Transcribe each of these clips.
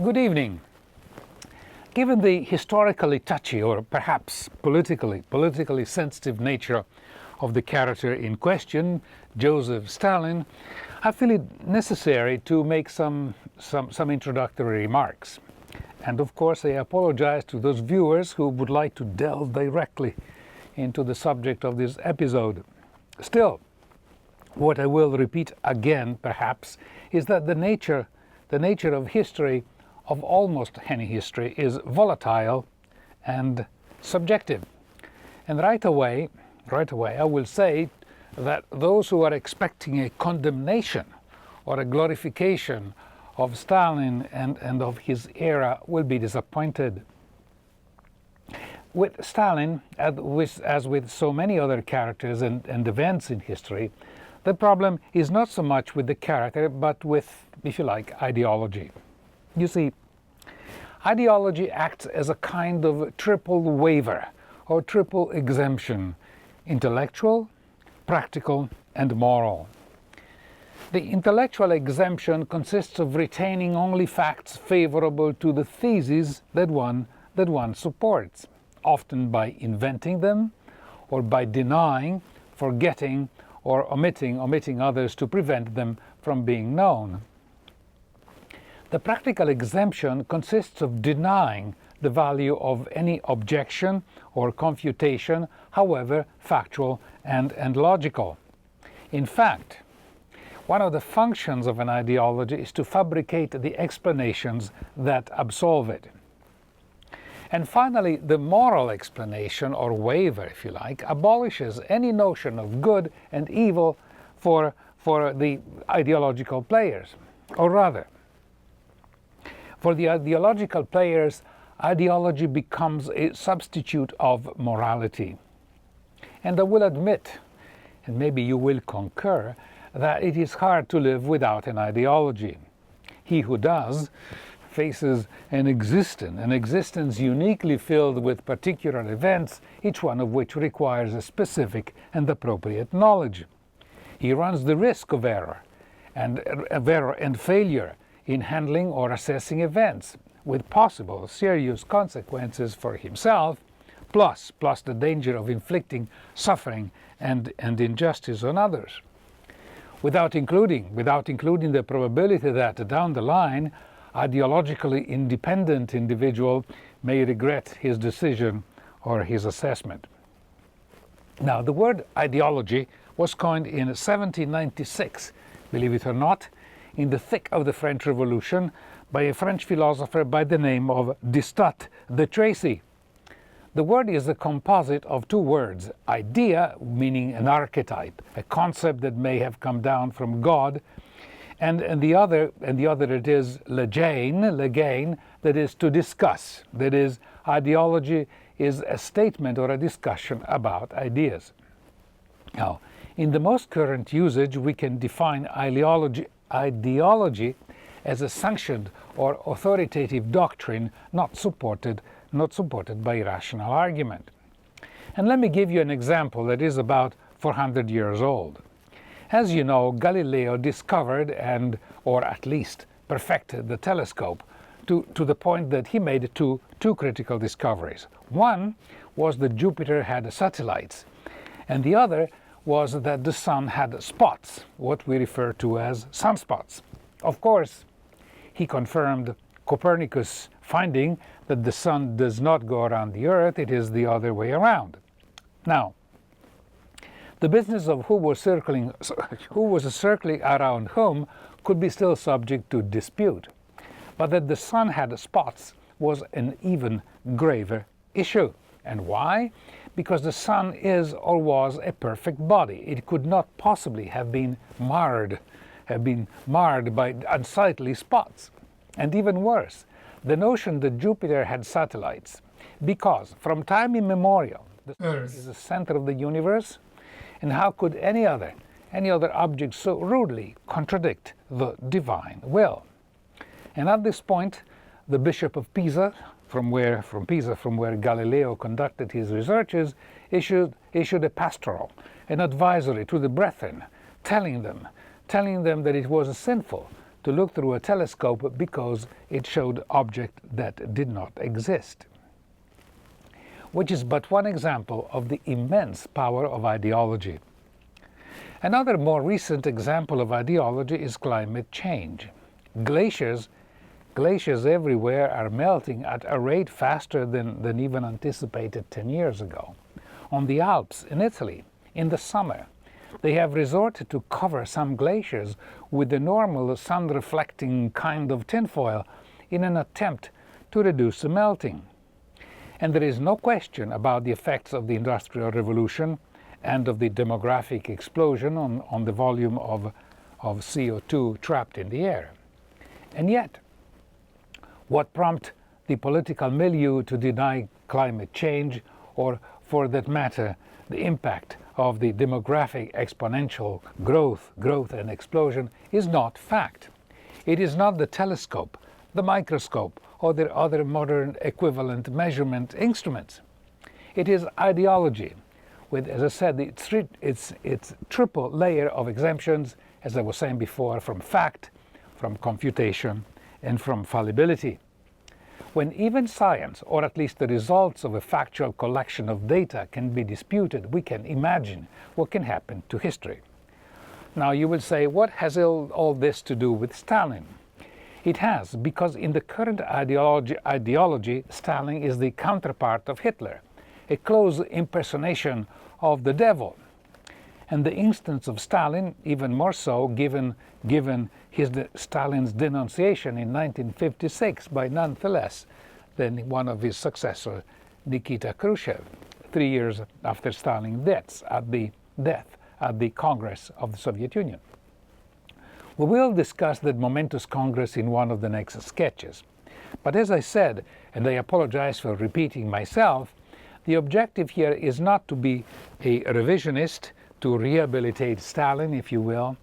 Good evening. Given the historically touchy or perhaps politically sensitive nature of the character in question, Joseph Stalin, I feel it necessary to make some introductory remarks. And of course, I apologize to those viewers who would like to delve directly into the subject of this episode. Still, what I will repeat again, perhaps, is that the nature of history, of almost any history, is volatile and subjective. And right away, I will say that those who are expecting a condemnation or a glorification of Stalin and of his era will be disappointed. With Stalin, as with so many other characters and events in history, the problem is not so much with the character, but with, if you like, ideology. You see, ideology acts as a kind of triple waiver or triple exemption: intellectual, practical, and moral. The intellectual exemption consists of retaining only facts favorable to the theses that one supports, often by inventing them or by denying, forgetting, or omitting others to prevent them from being known. The practical exemption consists of denying the value of any objection or confutation, however factual and logical. In fact, one of the functions of an ideology is to fabricate the explanations that absolve it. And finally, the moral explanation, or waiver if you like, abolishes any notion of good and evil for the ideological players. Or rather, for the ideological players, ideology becomes a substitute of morality. And I will admit, and maybe you will concur, that it is hard to live without an ideology. He who does faces an existence uniquely filled with particular events, each one of which requires a specific and appropriate knowledge. He runs the risk of error and failure in handling or assessing events, with possible serious consequences for himself, plus the danger of inflicting suffering and injustice on others. Without including the probability that down the line, ideologically independent individual may regret his decision or his assessment. Now, the word ideology was coined in 1796, believe it or not, in the thick of the French Revolution by a French philosopher by the name of Destot de Tracy. The word is a composite of two words: idea, meaning an archetype, a concept that may have come down from God, and the other it is legain, that is to discuss. That is, ideology is a statement or a discussion about ideas. Now, in the most current usage, we can define ideology as a sanctioned or authoritative doctrine not supported by rational argument. And let me give you an example that is about 400 years old. As you know, Galileo discovered or at least perfected the telescope to the point that he made two critical discoveries. One was that Jupiter had satellites, and the other was that the sun had spots, what we refer to as sunspots. Of course, he confirmed Copernicus' finding that the sun does not go around the earth, it is the other way around. Now, the business of who was circling around whom could be still subject to dispute, but that the sun had spots was an even graver issue. And why? Because the sun is or was a perfect body. It could not possibly have been marred by unsightly spots. And even worse, the notion that Jupiter had satellites, because from time immemorial the sun is the center of the universe, and how could any other object so rudely contradict the divine will? And at this point, the Bishop of Pisa, from where Galileo conducted his researches, issued a pastoral, an advisory to the brethren, telling them that it was sinful to look through a telescope because it showed objects that did not exist. Which is but one example of the immense power of ideology. Another more recent example of ideology is climate change. Glaciers everywhere are melting at a rate faster than even anticipated 10 years ago. On the Alps, in Italy, in the summer, they have resorted to cover some glaciers with the normal sun-reflecting kind of tinfoil in an attempt to reduce the melting. And there is no question about the effects of the Industrial Revolution and of the demographic explosion on the volume of CO2 trapped in the air. And yet, what prompted the political milieu to deny climate change, or for that matter, the impact of the demographic exponential growth and explosion, is not fact. It is not the telescope, the microscope, or their other modern equivalent measurement instruments. It is ideology, with, as I said, its triple layer of exemptions, as I was saying before, from fact, from computation, and from fallibility. When even science, or at least the results of a factual collection of data, can be disputed, we can imagine what can happen to history. Now you will say, what has all this to do with Stalin? It has, because in the current ideology, Stalin is the counterpart of Hitler, a close impersonation of the devil. And the instance of Stalin, even more so, given Stalin's denunciation in 1956 by none less than one of his successors, Nikita Khrushchev, 3 years after Stalin's death at the Congress of the Soviet Union. We will discuss that momentous Congress in one of the next sketches. But as I said, and I apologize for repeating myself, the objective here is not to be a revisionist, to rehabilitate Stalin, if you will,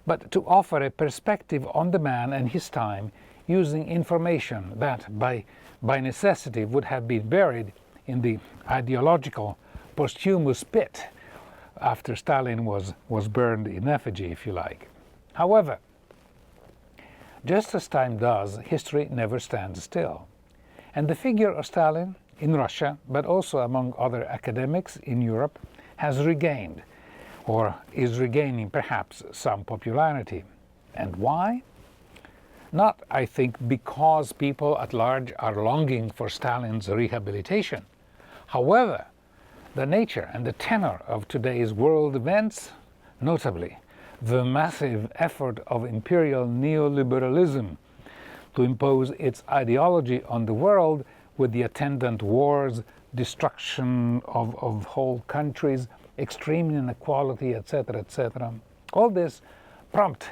but to offer a perspective on the man and his time using information that, by necessity, would have been buried in the ideological posthumous pit after Stalin was burned in effigy, if you like. However, just as time does, history never stands still. And the figure of Stalin in Russia, but also among other academics in Europe, has regained, or is regaining perhaps, some popularity. And why? Not, I think, because people at large are longing for Stalin's rehabilitation. However, the nature and the tenor of today's world events, notably the massive effort of imperial neoliberalism to impose its ideology on the world with the attendant wars, destruction of whole countries, extreme inequality, etc., all this prompts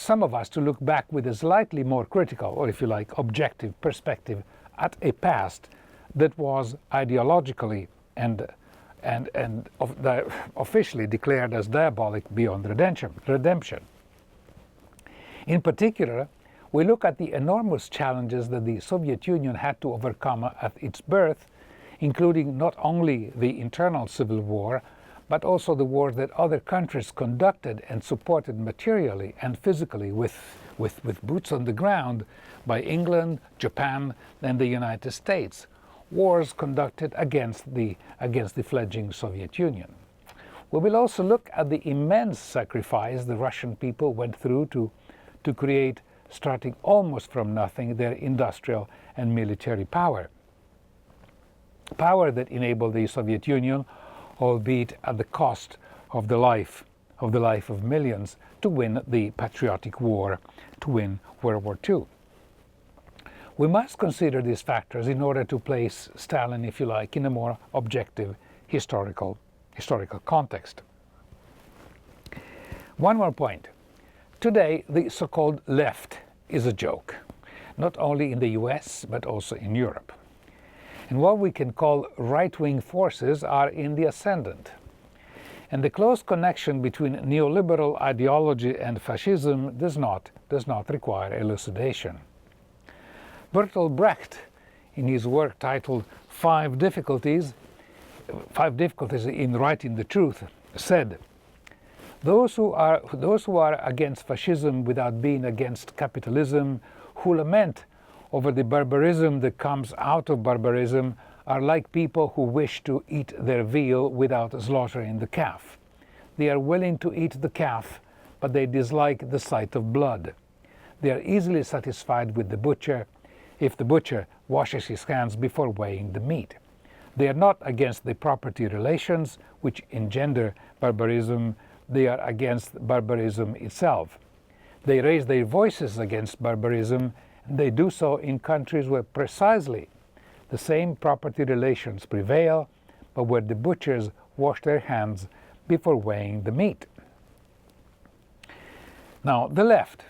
some of us to look back with a slightly more critical, or if you like, objective perspective at a past that was ideologically and officially declared as diabolic beyond redemption. In particular, we look at the enormous challenges that the Soviet Union had to overcome at its birth, including not only the internal civil war, but also the wars that other countries conducted and supported materially and physically with boots on the ground by England, Japan, and the United States. Wars conducted against the fledgling Soviet Union. We will also look at the immense sacrifice the Russian people went through to create, starting almost from nothing, their industrial and military power. Power that enabled the Soviet Union, albeit at the cost of the life of millions, to win the patriotic war, to win World War II. We must consider these factors in order to place Stalin, if you like, in a more objective historical context. One more point. Today, the so-called left is a joke, not only in the US, but also in Europe. And what we can call right-wing forces are in the ascendant. And the close connection between neoliberal ideology and fascism does not require elucidation. Bertolt Brecht, in his work titled Five Difficulties in Writing the Truth, said, Those who are against fascism without being against capitalism, who lament over the barbarism that comes out of barbarism, are like people who wish to eat their veal without slaughtering the calf. They are willing to eat the calf, but they dislike the sight of blood. They are easily satisfied with the butcher if the butcher washes his hands before weighing the meat. They are not against the property relations which engender barbarism. They are against barbarism itself. They raise their voices against barbarism, and they do so in countries where precisely the same property relations prevail, but where the butchers wash their hands before weighing the meat. Now, the left,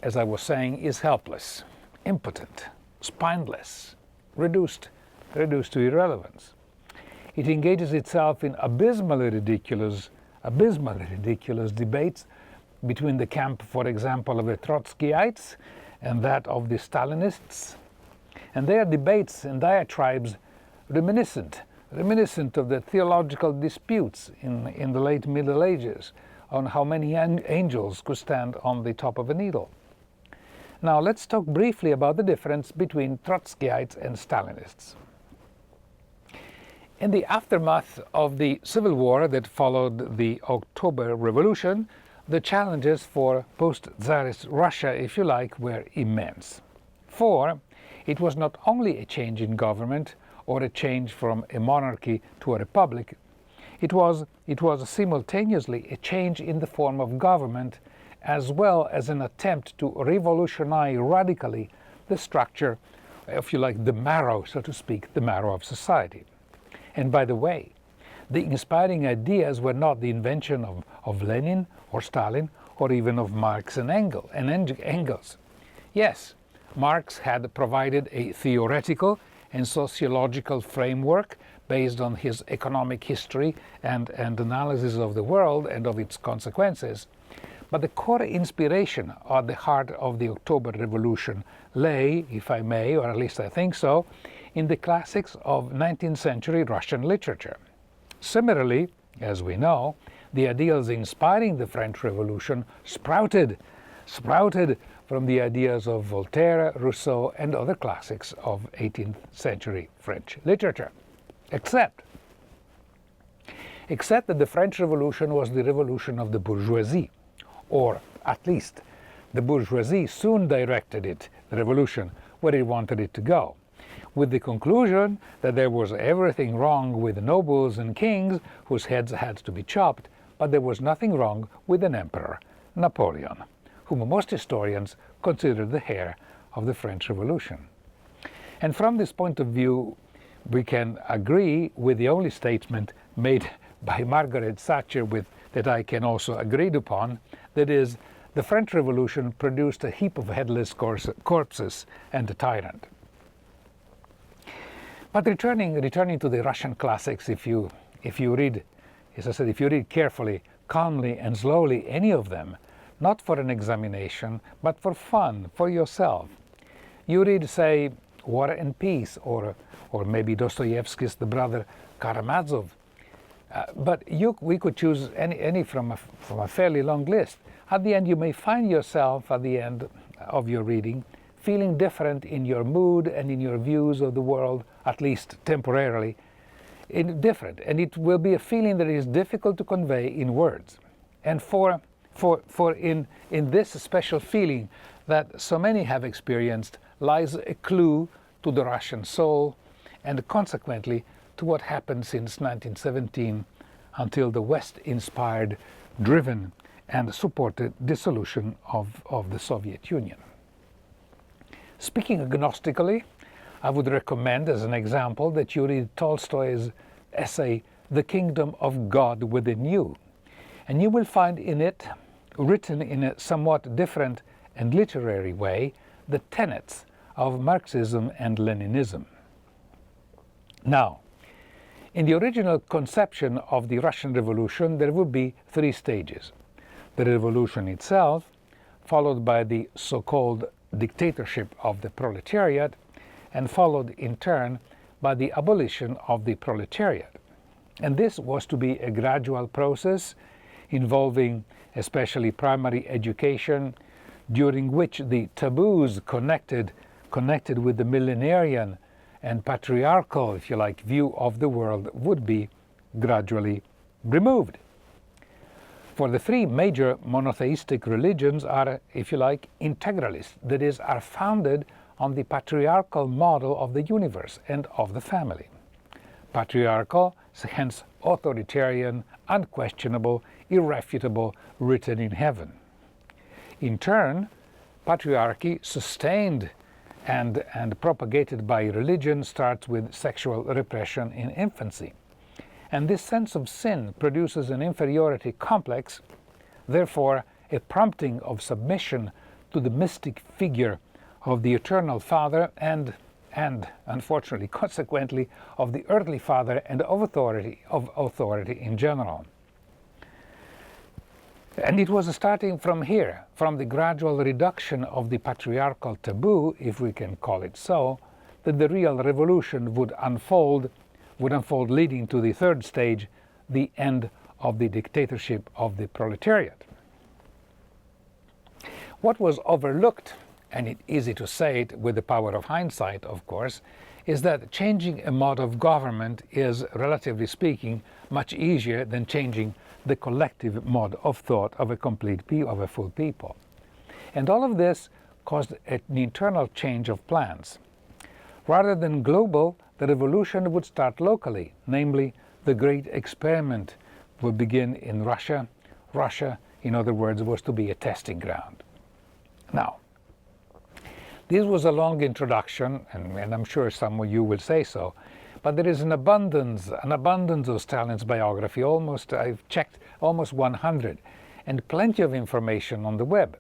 as I was saying, is helpless, impotent, spineless, reduced to irrelevance. It engages itself in abysmally ridiculous debates between the camp, for example, of the Trotskyites and that of the Stalinists. And their debates and diatribes reminiscent of the theological disputes in the late Middle Ages on how many angels could stand on the top of a needle. Now let's talk briefly about the difference between Trotskyites and Stalinists. In the aftermath of the civil war that followed the October Revolution, the challenges for post-Tsarist Russia, if you like, were immense. For it was not only a change in government or a change from a monarchy to a republic, it was simultaneously a change in the form of government as well as an attempt to revolutionize radically the structure, if you like, the marrow, so to speak, the marrow of society. And by the way, the inspiring ideas were not the invention of Lenin or Stalin or even of Marx and Engels. Yes, Marx had provided a theoretical and sociological framework based on his economic history and analysis of the world and of its consequences. But the core inspiration at the heart of the October Revolution lay, if I may, or at least I think so, in the classics of 19th century Russian literature. Similarly, as we know, the ideals inspiring the French Revolution sprouted from the ideas of Voltaire, Rousseau, and other classics of 18th century French literature. Except that the French Revolution was the revolution of the bourgeoisie, or at least the bourgeoisie soon directed the revolution, where it wanted it to go, with the conclusion that there was everything wrong with nobles and kings whose heads had to be chopped, but there was nothing wrong with an emperor, Napoleon, whom most historians consider the heir of the French Revolution. And from this point of view, we can agree with the only statement made by Margaret Thatcher that I can also agree upon, that is, the French Revolution produced a heap of headless corpses and a tyrant. But returning to the Russian classics, if you read, as I said, if you read carefully, calmly and slowly any of them, not for an examination, but for fun, for yourself, you read, say, War and Peace, or maybe Dostoevsky's The Brother Karamazov. But we could choose any from a fairly long list. At the end, you may find yourself, at the end of your reading, feeling different in your mood and in your views of the world, at least temporarily, different. And it will be a feeling that is difficult to convey in words. And for in this special feeling that so many have experienced lies a clue to the Russian soul, and consequently to what happened since 1917 until the West-inspired, driven and supported dissolution of the Soviet Union. Speaking agnostically, I would recommend as an example that you read Tolstoy's essay, The Kingdom of God Within You, and you will find in it, written in a somewhat different and literary way, the tenets of Marxism and Leninism. Now, in the original conception of the Russian Revolution, there would be three stages. The revolution itself, followed by the so-called dictatorship of the proletariat, and followed in turn by the abolition of the proletariat. And this was to be a gradual process involving especially primary education, during which the taboos connected with the millenarian and patriarchal, if you like, view of the world would be gradually removed. For the three major monotheistic religions are, if you like, integralist, that is, are founded on the patriarchal model of the universe and of the family. Patriarchal, hence authoritarian, unquestionable, irrefutable, written in heaven. In turn, patriarchy, sustained and propagated by religion, starts with sexual repression in infancy. And this sense of sin produces an inferiority complex, therefore a prompting of submission to the mystic figure of the eternal Father and unfortunately, consequently, of the earthly Father and of authority in general. And it was starting from here, from the gradual reduction of the patriarchal taboo, if we can call it so, that the real revolution would unfold, leading to the third stage, the end of the dictatorship of the proletariat. What was overlooked, and it's easy to say it with the power of hindsight, of course, is that changing a mode of government is, relatively speaking, much easier than changing the collective mode of thought of a full people. And all of this caused an internal change of plans. Rather than global, the revolution would start locally, namely the great experiment would begin in Russia. Russia, in other words, was to be a testing ground. Now, this was a long introduction, and I'm sure some of you will say so, but there is an abundance of Stalin's biography. I've checked almost 100, and plenty of information on the web.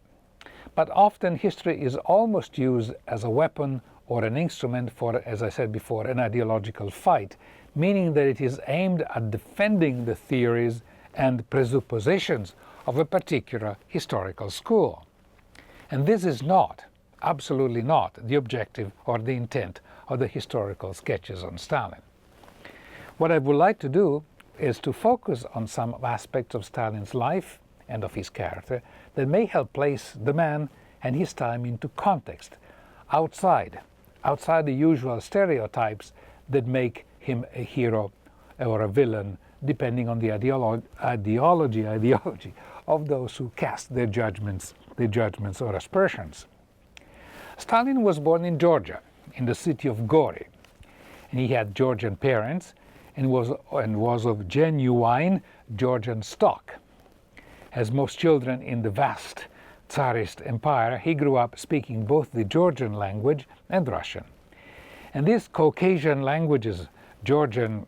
But often history is almost used as a weapon or an instrument for, as I said before, an ideological fight, meaning that it is aimed at defending the theories and presuppositions of a particular historical school. And this is not, absolutely not, the objective or the intent of the historical sketches on Stalin. What I would like to do is to focus on some aspects of Stalin's life and of his character that may help place the man and his time into context, outside the usual stereotypes that make him a hero or a villain, depending on the ideology of those who cast their judgments or aspersions. Stalin was born in Georgia, in the city of Gori, and he had Georgian parents and was of genuine Georgian stock. As most children in the vast Tsarist empire, he grew up speaking both the Georgian language and Russian. And these Caucasian languages, Georgian,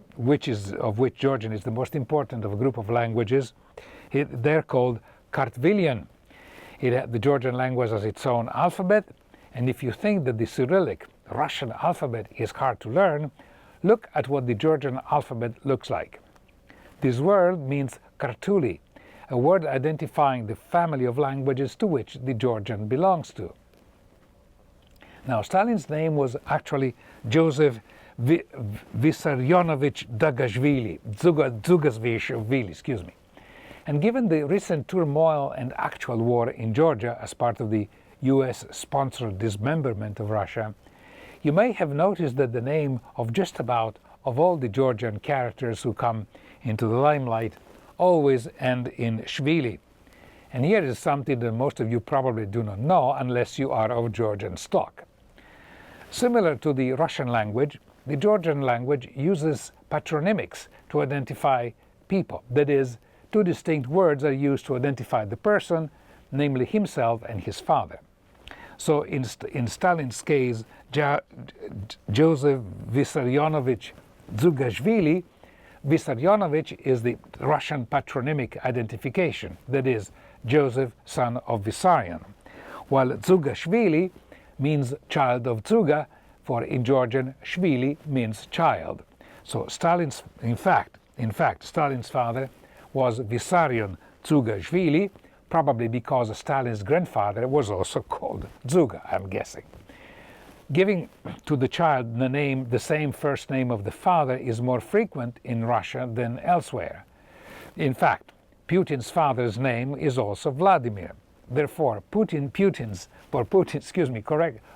of which Georgian is the most important of a group of languages, they're called Kartvelian. The Georgian language has its own alphabet, and if you think that the Cyrillic Russian alphabet is hard to learn, look at what the Georgian alphabet looks like. This word means Kartuli, a word identifying the family of languages to which the Georgian belongs to. Now, Stalin's name was actually Joseph Vissarionovich Dzugashvili, And given the recent turmoil and actual war in Georgia as part of the US-sponsored dismemberment of Russia, you may have noticed that the name of just about of all the Georgian characters who come into the limelight always end in Shvili. And here is something that most of you probably do not know unless you are of Georgian stock. Similar to the Russian language, the Georgian language uses patronymics to identify people. That is, two distinct words are used to identify the person, namely himself and his father. So in Stalin's case, Joseph Vissarionovich Dzugashvili, Vissarionovich is the Russian patronymic identification, that is, Joseph, son of Vissarion, while Dzugashvili means child of Dzuga, for in Georgian, Shvili means child. So Stalin's, in fact, Stalin's father was Vissarion Dzugashvili, probably because Stalin's grandfather was also called Dzuga, I'm guessing. Giving to the child the same first name of the father is more frequent in Russia than elsewhere. In fact, Putin's father's name is also Vladimir. Therefore, correct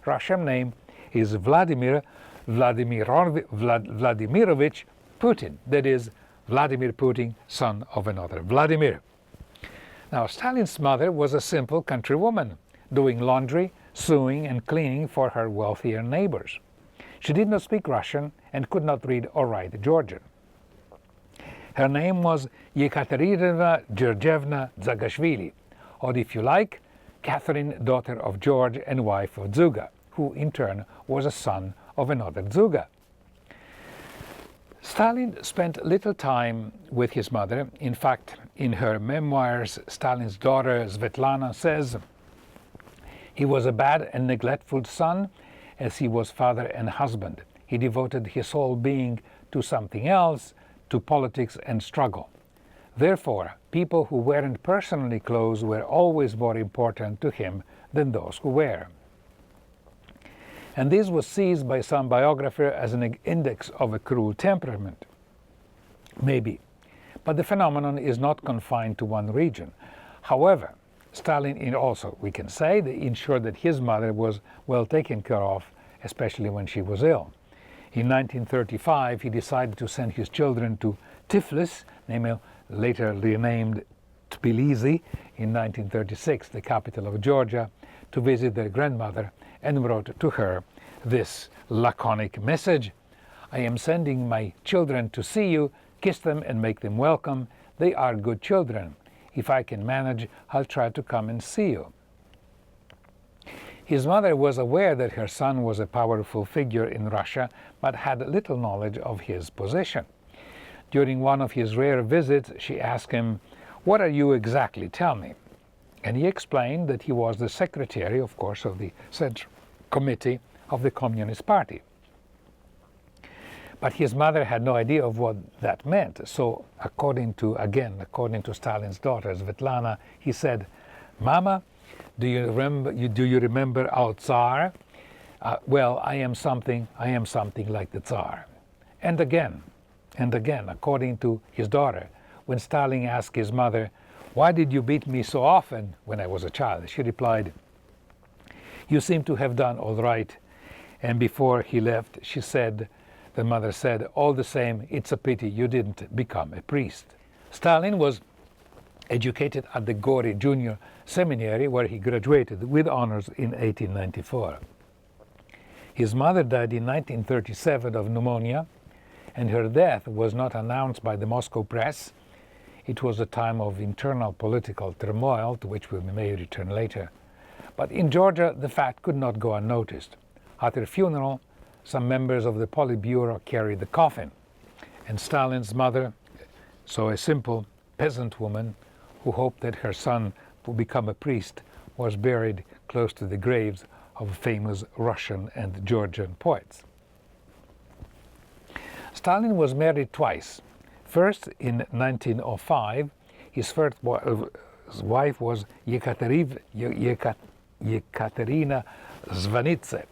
Russian name is Vladimir Vladimirovich Putin. That is, Vladimir Putin, son of another Vladimir. Now, Stalin's mother was a simple country woman, doing laundry, sewing, and cleaning for her wealthier neighbors. She did not speak Russian and could not read or write Georgian. Her name was Yekaterina Georgievna Zagashvili, or if you like, Catherine, daughter of George and wife of Dzuga, who in turn was a son of another Dzuga. Stalin spent little time with his mother. In fact, in her memoirs, Stalin's daughter Svetlana says, "He was a bad and neglectful son, as he was father and husband. He devoted his whole being to something else, to politics and struggle. Therefore, people who weren't personally close were always more important to him than those who were." And this was seized by some biographer as an index of a cruel temperament. Maybe, but the phenomenon is not confined to one region. However, Stalin also, we can say, ensured that his mother was well taken care of, especially when she was ill. In 1935, he decided to send his children to Tiflis, later renamed Tbilisi, in 1936, the capital of Georgia, to visit their grandmother, and wrote to her this laconic message: "I am sending my children to see you. Kiss them and make them welcome. They are good children. If I can manage, I'll try to come and see you." His mother was aware that her son was a powerful figure in Russia, but had little knowledge of his position. During one of his rare visits, she asked him, "What are you exactly? Tell me." And he explained that he was the secretary, of course, of the Central Committee of the Communist Party. But his mother had no idea of what that meant. So, according to Stalin's daughter, Svetlana, he said, "Mama, do you remember our Tsar? Well, I am something like the Tsar." And again, according to his daughter, when Stalin asked his mother, "Why did you beat me so often when I was a child?" she replied, "You seem to have done all right." And before he left, the mother said, "All the same, it's a pity you didn't become a priest." Stalin was educated at the Gori Junior Seminary, where he graduated with honors in 1894. His mother died in 1937 of pneumonia, and her death was not announced by the Moscow press. It was a time of internal political turmoil, to which we may return later. But in Georgia, the fact could not go unnoticed. At her funeral, some members of the Politburo carried the coffin, and Stalin's mother, so a simple peasant woman who hoped that her son would become a priest, was buried close to the graves of famous Russian and Georgian poets. Stalin was married twice. First, in 1905, his first wife was Yekaterina Zvanitze,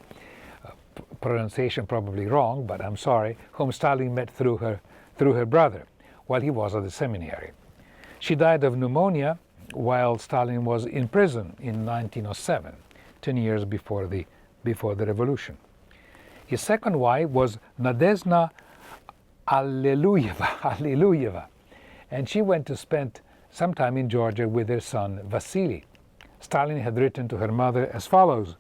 pronunciation probably wrong, but I'm sorry, whom Stalin met through her brother while he was at the seminary. She died of pneumonia while Stalin was in prison in 1907, 10 years before the revolution. His second wife was Nadezhda Alleluyeva, and she went to spend some time in Georgia with her son Vasily. Stalin had written to her mother as follows: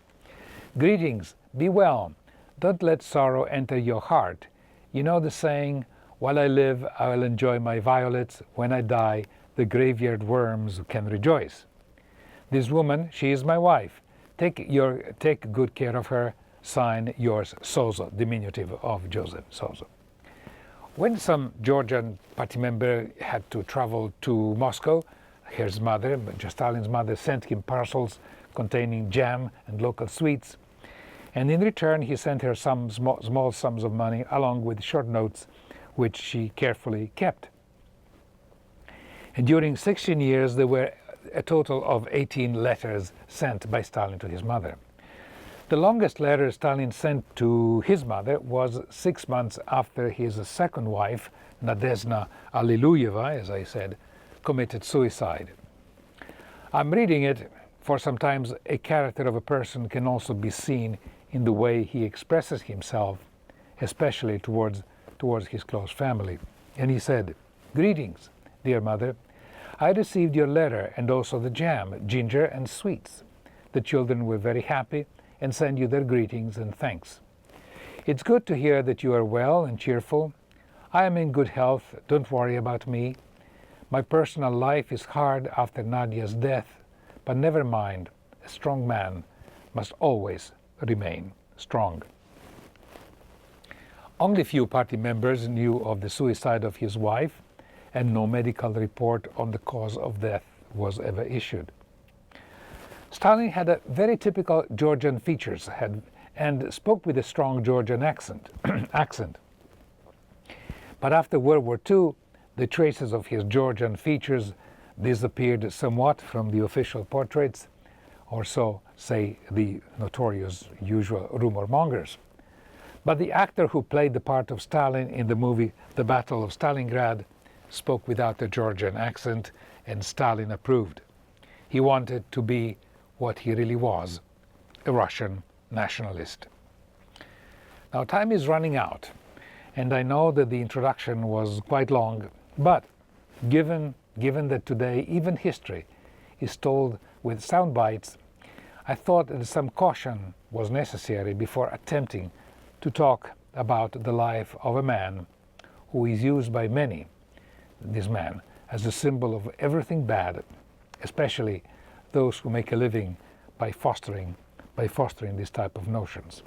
"Greetings, be well, don't let sorrow enter your heart. You know the saying, while I live, I will enjoy my violets. When I die, the graveyard worms can rejoice. This woman, she is my wife. Take good care of her. Sign yours, Sozo," diminutive of Joseph Sozo. When some Georgian party member had to travel to Moscow, his mother, Stalin's mother, sent him parcels containing jam and local sweets, and in return he sent her some small sums of money along with short notes, which she carefully kept. And during 16 years there were a total of 18 letters sent by Stalin to his mother. The longest letter Stalin sent to his mother was 6 months after his second wife, Nadezhda Alleluyeva, as I said, committed suicide. I'm reading it, for sometimes a character of a person can also be seen in the way he expresses himself, especially towards his close family. And he said, "Greetings, dear mother. I received your letter and also the jam, ginger and sweets. The children were very happy and send you their greetings and thanks. It's good to hear that you are well and cheerful. I am in good health, don't worry about me. My personal life is hard after Nadia's death, but never mind, a strong man must always remain strong." Only few party members knew of the suicide of his wife, and no medical report on the cause of death was ever issued. Stalin had a very typical Georgian features and spoke with a strong Georgian accent. But after World War II, the traces of his Georgian features disappeared somewhat from the official portraits, or so say the notorious usual rumor mongers. But the actor who played the part of Stalin in the movie The Battle of Stalingrad spoke without a Georgian accent, and Stalin approved. He wanted to be what he really was, a Russian nationalist. Now time is running out, and I know that the introduction was quite long, but given that today even history is told with sound bites, I thought that some caution was necessary before attempting to talk about the life of a man who is used by many, this man, as a symbol of everything bad, especially those who make a living by fostering this type of notions.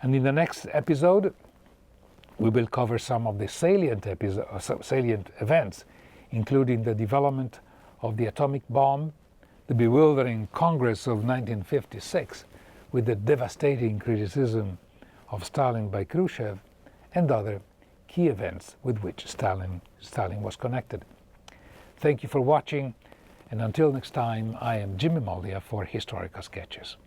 And in the next episode, we will cover some of the salient events, including the development of the atomic bomb, the bewildering Congress of 1956 with the devastating criticism of Stalin by Khrushchev, and other key events with which Stalin was connected. Thank you for watching, and until next time, I am Jimmy Mollia for Historical Sketches.